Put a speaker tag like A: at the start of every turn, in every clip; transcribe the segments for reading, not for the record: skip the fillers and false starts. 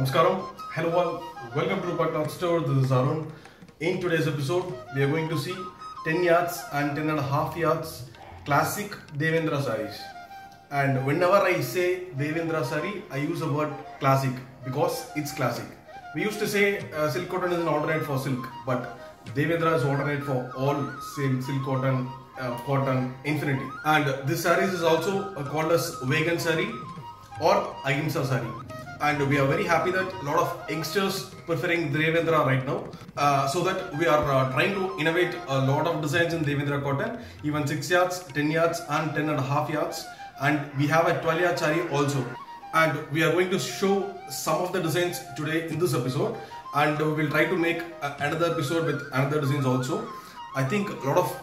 A: Namaskaram. Hello all. Welcome to Rupaknath Store. This is Arun. In today's episode, we are going to see 10 yards and 10.5 yards classic Devendra sarees. And whenever I say Devendra saree, I use the word classic because it's classic. We used to say silk cotton is an alternate for silk, but Devendra is alternate for all silk cotton, cotton, infinity. And this sarees is also called as vegan saree or ahimsa saree. And we are very happy that a lot of youngsters preferring Devendra right now. So that we are trying to innovate a lot of designs in Devendra cotton, even 6 yards, 10 yards and 10.5 yards. And we have a 12 yard saree also. And we are going to show some of the designs today in this episode. And we will try to make another episode with another designs also. I think a lot of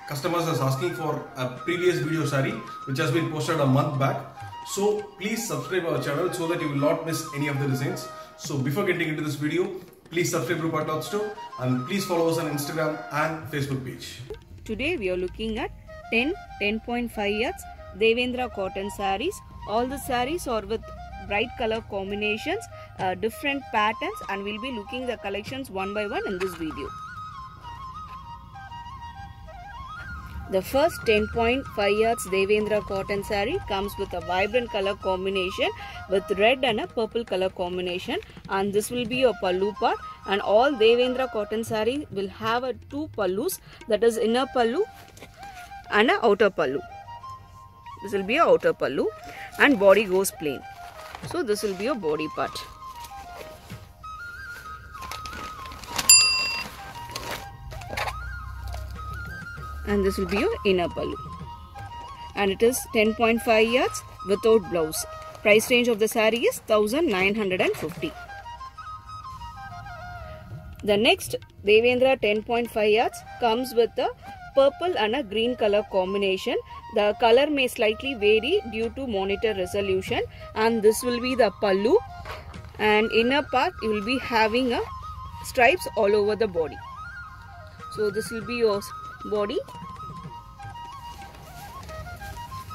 A: customers are asking for a previous video saree which has been posted a month back. So please subscribe our channel so that you will not miss any of the designs. So before getting into this video, please subscribe to Rupaknath Store and please follow us on Instagram and Facebook page.
B: Today we are looking at 10.5 yards Devendra cotton sarees. All the sarees are with bright color combinations, different patterns, and we'll be looking the collections one by one in this video. The first 10.5 yards Devendra cotton saree comes with a vibrant color combination with red and a purple color combination, and this will be a pallu part. And all Devendra cotton saree will have a two pallus, that is inner pallu and a outer pallu. This will be a outer pallu and body goes plain. So this will be a body part. And this will be your inner pallu. And it is 10.5 yards without blouse. Price range of the saree is 1950. The next Devendra 10.5 yards comes with a purple and a green color combination. The color may slightly vary due to monitor resolution, and this will be the pallu, and inner part you will be having a stripes all over the body. So this will be your body,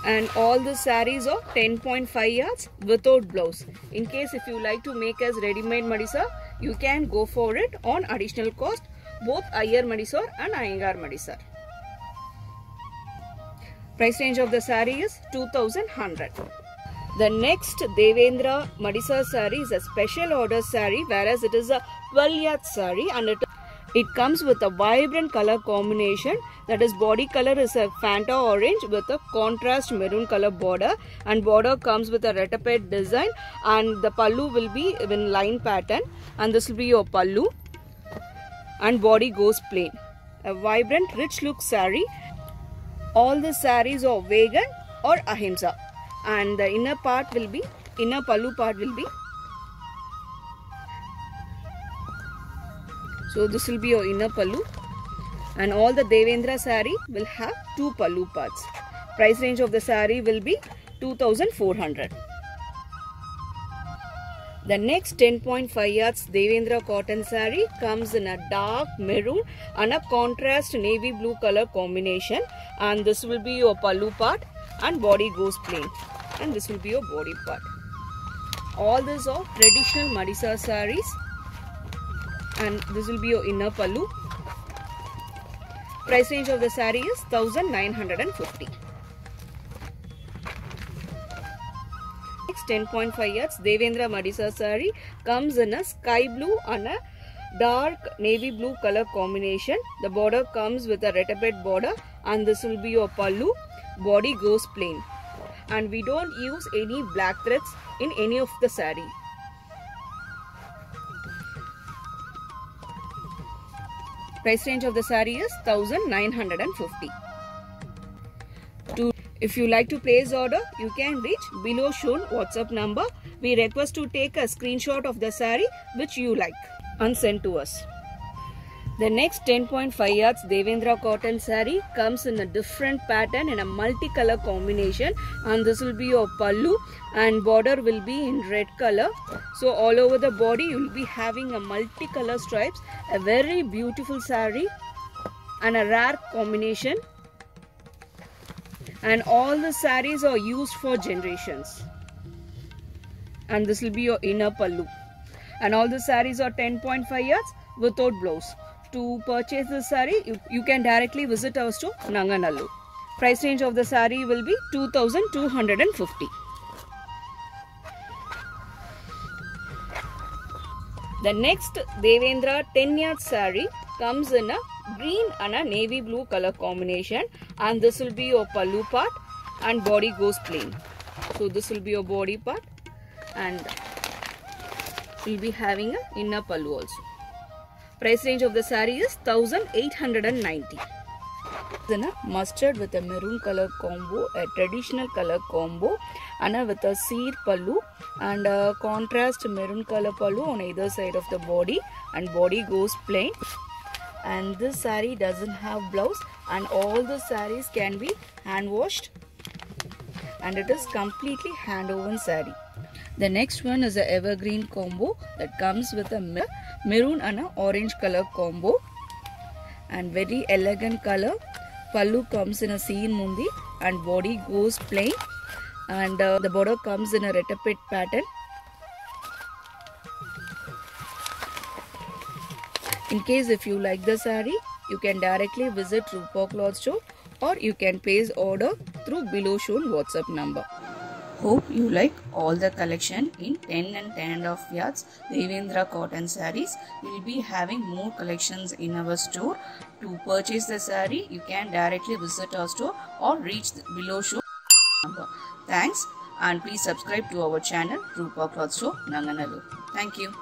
B: and all the sarees are 10.5 yards without blouse. In case if you like to make as ready-made Madisar, you can go for it on additional cost, both Iyer Madisar and Iyengar Madisar. Price range of the saree is 2100. The next Devendra Madisar saree is a special order saree, whereas it is a 12 yard saree, and it comes with a vibrant color combination. That is, body color is a Fanta orange with a contrast maroon color border, and border comes with a retapet design, and the pallu will be in line pattern, and this will be your pallu, and body goes plain. A vibrant rich look saree. All the sarees are vegan or ahimsa, and the inner part will be, inner pallu part will be. So this will be your inner pallu, and all the Devendra saree will have two pallu parts. Price range of the saree will be 2400. The next 10.5 yards Devendra cotton saree comes in a dark maroon and a contrast navy blue color combination, and this will be your pallu part and body goes plain, and this will be your body part. All these are traditional Madisar sarees, and this will be your inner pallu. Price range of the saree is 1950. Next 10.5 yards Devendra Madisar saree comes in a sky blue and a dark navy blue color combination. The border comes with a retapet border, and this will be your pallu. Body goes plain, and we don't use any black threads in any of the saree. Price range of the saree is 1950. If you like to place order, you can reach below shown WhatsApp number. We request to take a screenshot of the saree which you like and send to us. The next 10.5 yards Devendra cotton saree comes in a different pattern in a multicolor combination, and this will be your pallu, and border will be in red color. So all over the body you will be having a multicolor stripes. A very beautiful saree and a rare combination, and all the sarees are used for generations. And this will be your inner pallu. and all the sarees are 10.5 yards without blouse. To purchase this saree, you can directly visit our store Nanganallur. Price range of the saree will be 2250. The next Devendra 10 yard saree comes in a green and a navy blue color combination, and this will be your pallu part and body goes plain. So this will be your body part and will be having a inner pallu also. Price range of the saree is 1890. Then a mustard with a maroon color combo, a traditional color combo, and with a seed pallu and a contrast maroon color pallu on either side of the body, and body goes plain. And this saree doesn't have blouse, and all the sarees can be hand washed, and it is completely hand woven saree. The next one is a evergreen combo that comes with a maroon and a orange color combo, and very elegant color. Pallu comes in a seed mundi and body goes plain, and the border comes in a retapet pattern. In case if you like the saree, you can directly visit Rupa Cloth Store, or you can place order through below shown WhatsApp number. Hope you like all the collection in 10 and 10.5 yards Devendra cotton sarees. We will be having more collections in our store. To purchase the saree, you can directly visit our store or reach the below shown number. Thanks, and please subscribe to our channel Rupa Cloth Store Nanganallur. Thank you.